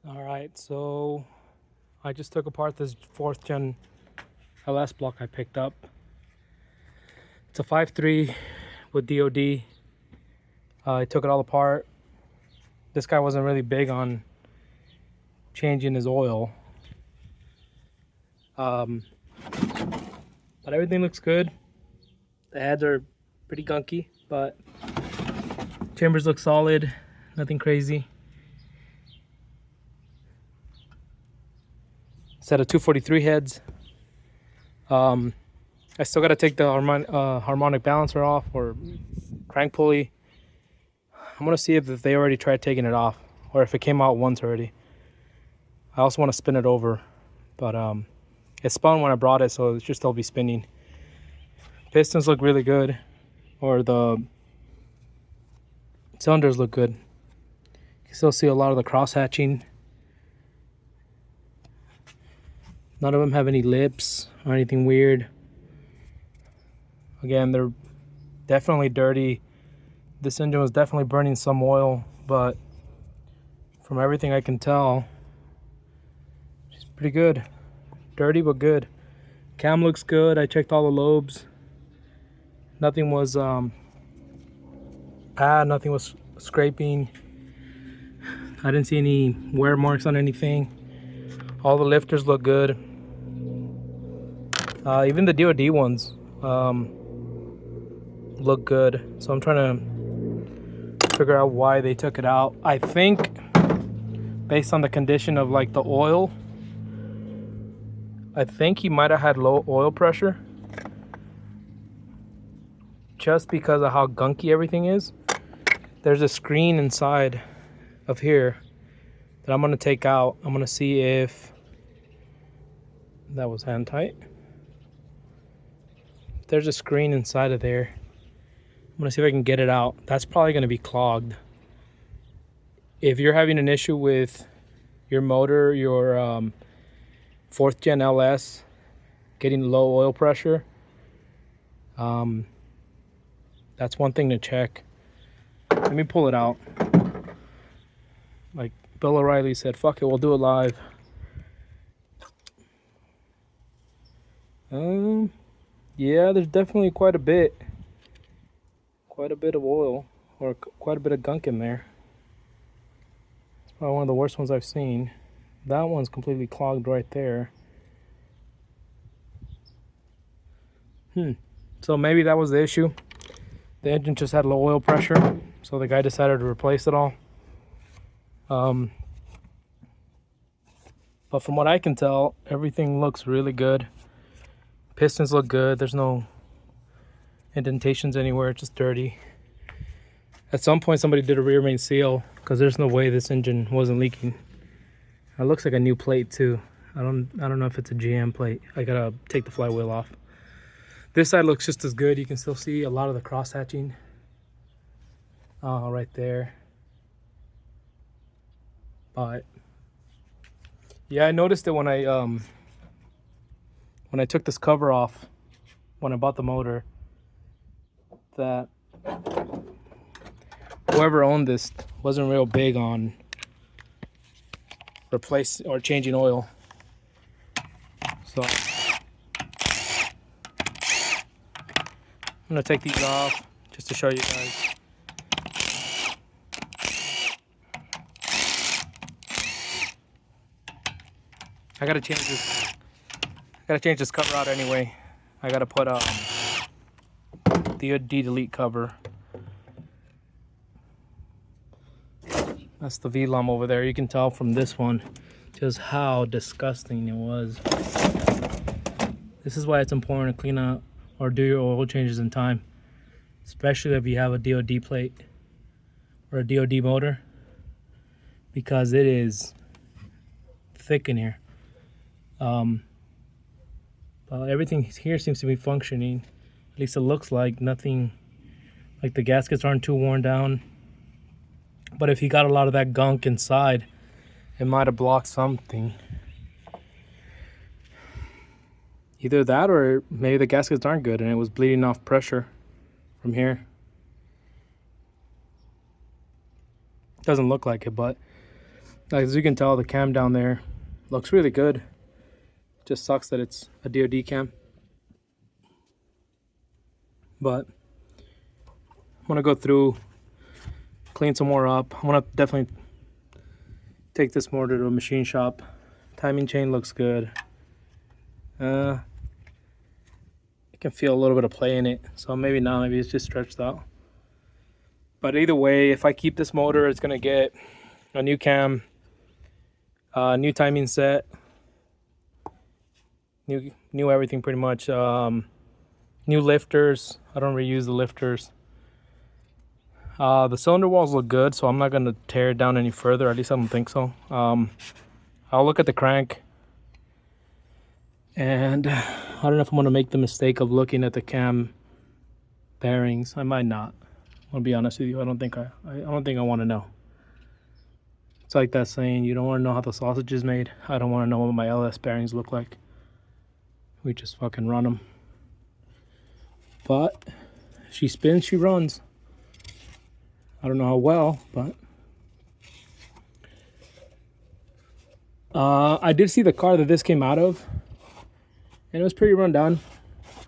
All right, so I just took apart this 4th gen LS block I picked up. It's a 5.3 with DOD. I took it all apart. This guy wasn't really big on changing his oil. But everything looks good. The heads are pretty gunky, but chambers look solid, nothing crazy. Set of 243 heads. I still got to take the harmonic balancer off or crank pulley. I'm going to see if they already tried taking it off or if it came out once already. I also want to spin it over, but it spun when I brought it, so it should still be spinning. Pistons look really good, or the cylinders look good. You can still see a lot of the cross hatching. None of them have any lips or anything weird. Again, they're definitely dirty. This engine was definitely burning some oil, but from everything I can tell, it's pretty good. Dirty but good. Cam looks good. I checked all the lobes. Nothing was bad. Nothing was scraping. I didn't see any wear marks on anything. All the lifters look good. Even the DOD ones look good. So I'm trying to figure out why they took it out. I think based on the condition of like the oil, I think he might have had low oil pressure just because of how gunky everything is. There's a screen inside of here that I'm going to take out. I'm going to see if that was hand tight. There's a screen inside of there. I'm going to see if I can get it out. That's probably going to be clogged. If you're having an issue with your motor, your 4th gen LS getting low oil pressure, that's one thing to check. Let me pull it out. Like Bill O'Reilly said, fuck it, we'll do it live. Yeah, there's definitely quite a bit of oil, or quite a bit of gunk in there. It's probably one of the worst ones I've seen. That one's completely clogged right there. So maybe that was the issue. The engine just had low oil pressure, so the guy decided to replace it all. But from what I can tell, everything looks really good. Pistons look good. There's no indentations anywhere. It's just dirty. At some point, somebody did a rear main seal because there's no way this engine wasn't leaking. It looks like a new plate too. I don't know if it's a GM plate. I gotta take the flywheel off. This side looks just as good. You can still see a lot of the cross hatching right there. But yeah, I noticed it when I took this cover off when I bought the motor, that whoever owned this wasn't real big on replacing or changing oil. So I'm gonna take these off just to show you guys. I gotta change this cover out anyway. I gotta put the delete cover. That's the V-Lum over there. You can tell from this one just how disgusting it was. This is why it's important to clean out or do your oil changes in time, especially if you have a DOD plate or a DOD motor, because it is thick in here. But everything here seems to be functioning. At least it looks like. Nothing, like the gaskets aren't too worn down. But if you got a lot of that gunk inside, it might have blocked something. Either that or maybe the gaskets aren't good and it was bleeding off pressure from here. Doesn't look like it, but Like, as you can tell, the cam down there looks really good. Just sucks that it's a DoD cam. But I'm gonna go through, clean some more up. I'm gonna definitely take this motor to a machine shop. Timing chain looks good. I can feel a little bit of play in it, so maybe not, maybe it's just stretched out. But either way, if I keep this motor, it's gonna get a new cam, new timing set, new everything pretty much. New lifters. I don't reuse the lifters. The cylinder walls look good, so I'm not gonna tear it down any further. At least I don't think so. I'll look at the crank, and I don't know if I'm gonna make the mistake of looking at the cam bearings. I might not. I'll be honest with you. I don't think I want to know. It's like that saying, you don't want to know how the sausage is made. I don't want to know what my LS bearings look like. We just fucking run them. But if she spins, she runs. I don't know how well, but I did see the car that this came out of, and it was pretty run down.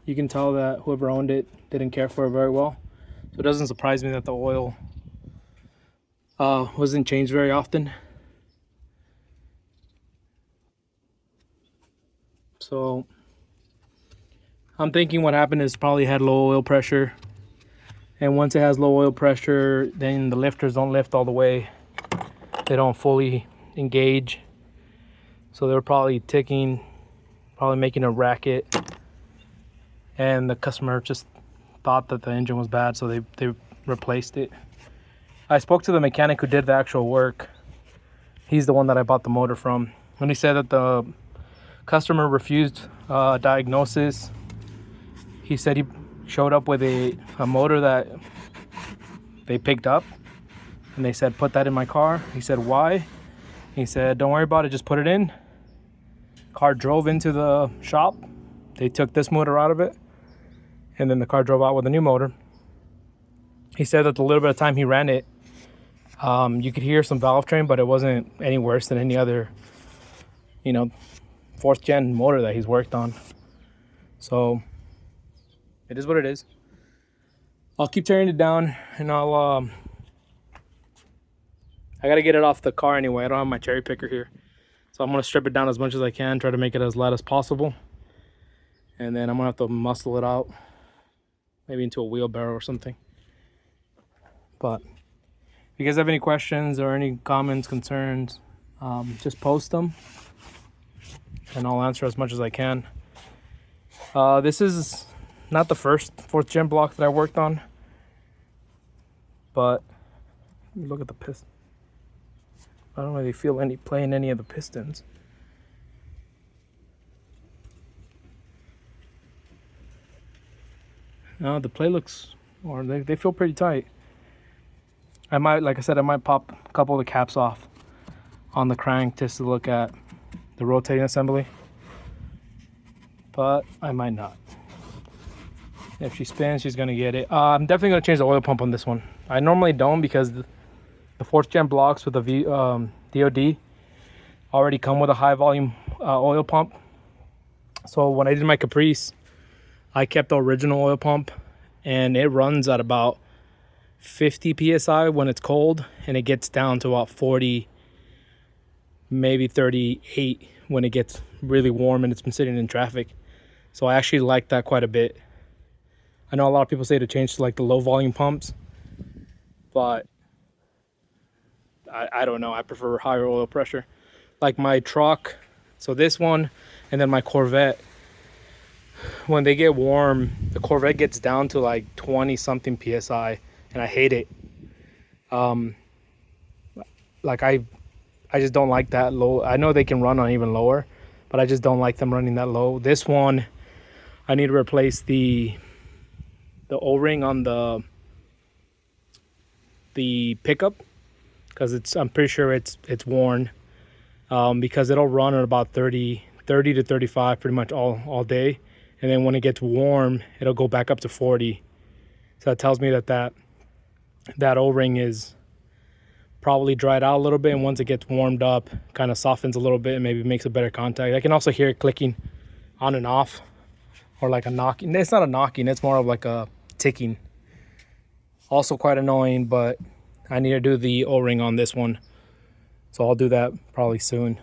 You can tell that whoever owned it didn't care for it very well. So it doesn't surprise me that the oil wasn't changed very often. So I'm thinking what happened is probably had low oil pressure. And once it has low oil pressure, then the lifters don't lift all the way. They don't fully engage. So they were probably ticking, probably making a racket. And the customer just thought that the engine was bad, so they replaced it. I spoke to the mechanic who did the actual work. He's the one that I bought the motor from. And he said that the customer refused diagnosis. He said he showed up with a motor that they picked up, and they said, put that in my car. He said, why? He said, don't worry about it, just put it in. Car drove into the shop. They took this motor out of it, and then the car drove out with a new motor. He said that the little bit of time he ran it, you could hear some valve train, but it wasn't any worse than any other, 4th gen motor that he's worked on. So it is what it is. I'll keep tearing it down, and I gotta get it off the car anyway. I don't have my cherry picker here, so I'm gonna strip it down as much as I can, try to make it as light as possible, and then I'm gonna have to muscle it out, maybe into a wheelbarrow or something. But if you guys have any questions or any comments, concerns, just post them, and I'll answer as much as I can. This is not the first 4th gen block that I worked on, but look at the piston. I don't really feel any play in any of the pistons. No, the play looks, or they feel pretty tight. I might, like I said, I might pop a couple of the caps off on the crank just to look at the rotating assembly, but I might not. If she spins, she's gonna get it. I'm definitely gonna change the oil pump on this one. I normally don't, because the 4th gen blocks with the DoD already come with a high volume oil pump. So when I did my Caprice, I kept the original oil pump, and it runs at about 50 psi when it's cold, and it gets down to about 40, maybe 38 when it gets really warm and it's been sitting in traffic. So I actually like that quite a bit. I know a lot of people say to change to like the low volume pumps, but I don't know. I prefer higher oil pressure. Like my truck, so this one, and then my Corvette, when they get warm, the Corvette gets down to like 20 something psi, and I hate it. Like I just don't like that low. I know they can run on even lower, but I just don't like them running that low. This one, I need to replace the O-ring on the pickup, because I'm pretty sure it's worn, because it'll run at about 30 to 35 pretty much all day, and then when it gets warm, it'll go back up to 40. So that tells me that O-ring is probably dry it out a little bit, and once it gets warmed up, kind of softens a little bit and maybe makes a better contact. I can also hear it clicking on and off, or like a knocking. It's not a knocking, it's more of like a ticking. Also quite annoying, but I need to do the O-ring on this one, so I'll do that probably soon.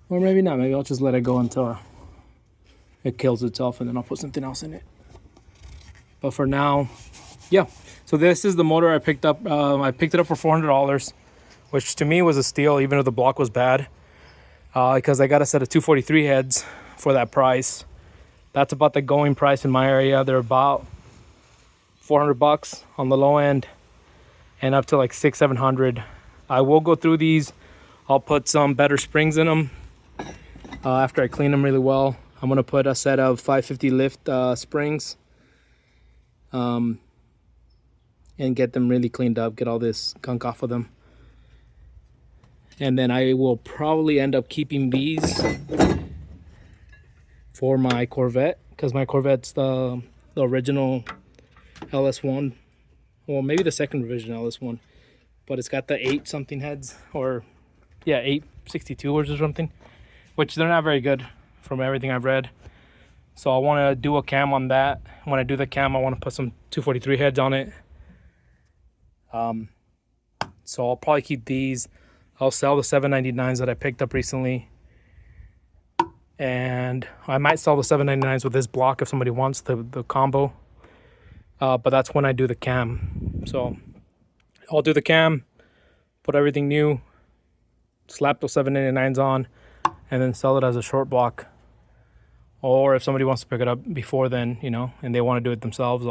Or maybe not, maybe I'll just let it go until it kills itself, and then I'll put something else in it. But for now, yeah. So this is the motor I picked up. I picked it up for $400, which to me was a steal, even though the block was bad, because I got a set of 243 heads for that price. That's about the going price in my area. They're about $400 on the low end, and up to like $600-700. I will go through these. I'll put some better springs in them after I clean them really well. I'm gonna put a set of 550 lift springs. And get them really cleaned up, get all this gunk off of them. And then I will probably end up keeping these for my Corvette, because my Corvette's the original LS1, well, maybe the second revision LS1, but it's got the 8 something heads, or yeah, 862ers or something, which they're not very good from everything I've read. So I want to do a cam on that. When I do the cam, I want to put some 243 heads on it. So I'll probably keep these. I'll sell the 799s that I picked up recently, and I might sell the 799s with this block if somebody wants the combo, but that's when I do the cam. So I'll do the cam, put everything new, slap those 799s on, and then sell it as a short block. Or if somebody wants to pick it up before then, you know, and they want to do it themselves,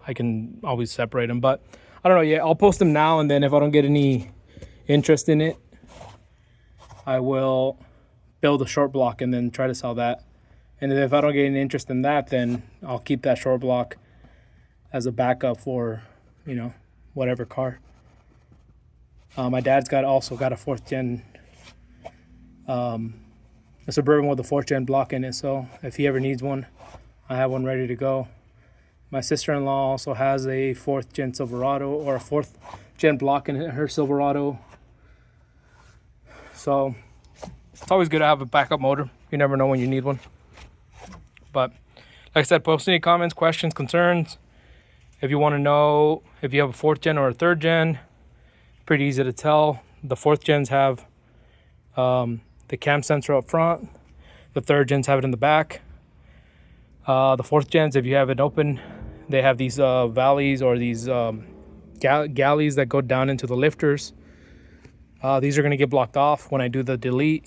I can always separate them. But I don't know yet. I'll post them now, and then if I don't get any interest in it, I will build a short block and then try to sell that. And then if I don't get any interest in that, then I'll keep that short block as a backup for, you know, whatever car. My dad's also got a 4th gen, a Suburban with a 4th gen block in it. So if he ever needs one, I have one ready to go. My sister-in-law also has a 4th gen Silverado, or a 4th gen block in her Silverado. So it's always good to have a backup motor. You never know when you need one. But like I said, post any comments, questions, concerns. If you want to know if you have a 4th gen or a 3rd gen, pretty easy to tell. The 4th gens have the cam sensor up front. The 3rd gens have it in the back. The 4th gens, if you have it open, they have these valleys, or these galleys that go down into the lifters. These are going to get blocked off when I do the delete,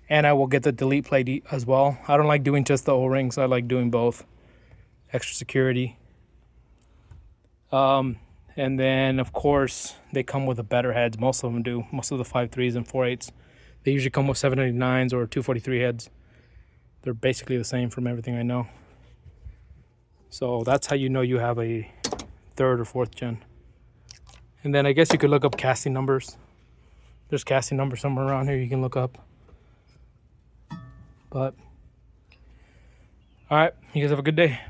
and I will get the delete plate as well. I don't like doing just the O-rings. I like doing both. Extra security. And then, of course, they come with the better heads. Most of them do. Most of the 5.3s and 4.8s. They usually come with 799s or 243 heads. They're basically the same from everything I know. So that's how you know you have a 3rd or 4th gen. And then I guess you could look up casting numbers. There's casting numbers somewhere around here you can look up. But, all right, you guys have a good day.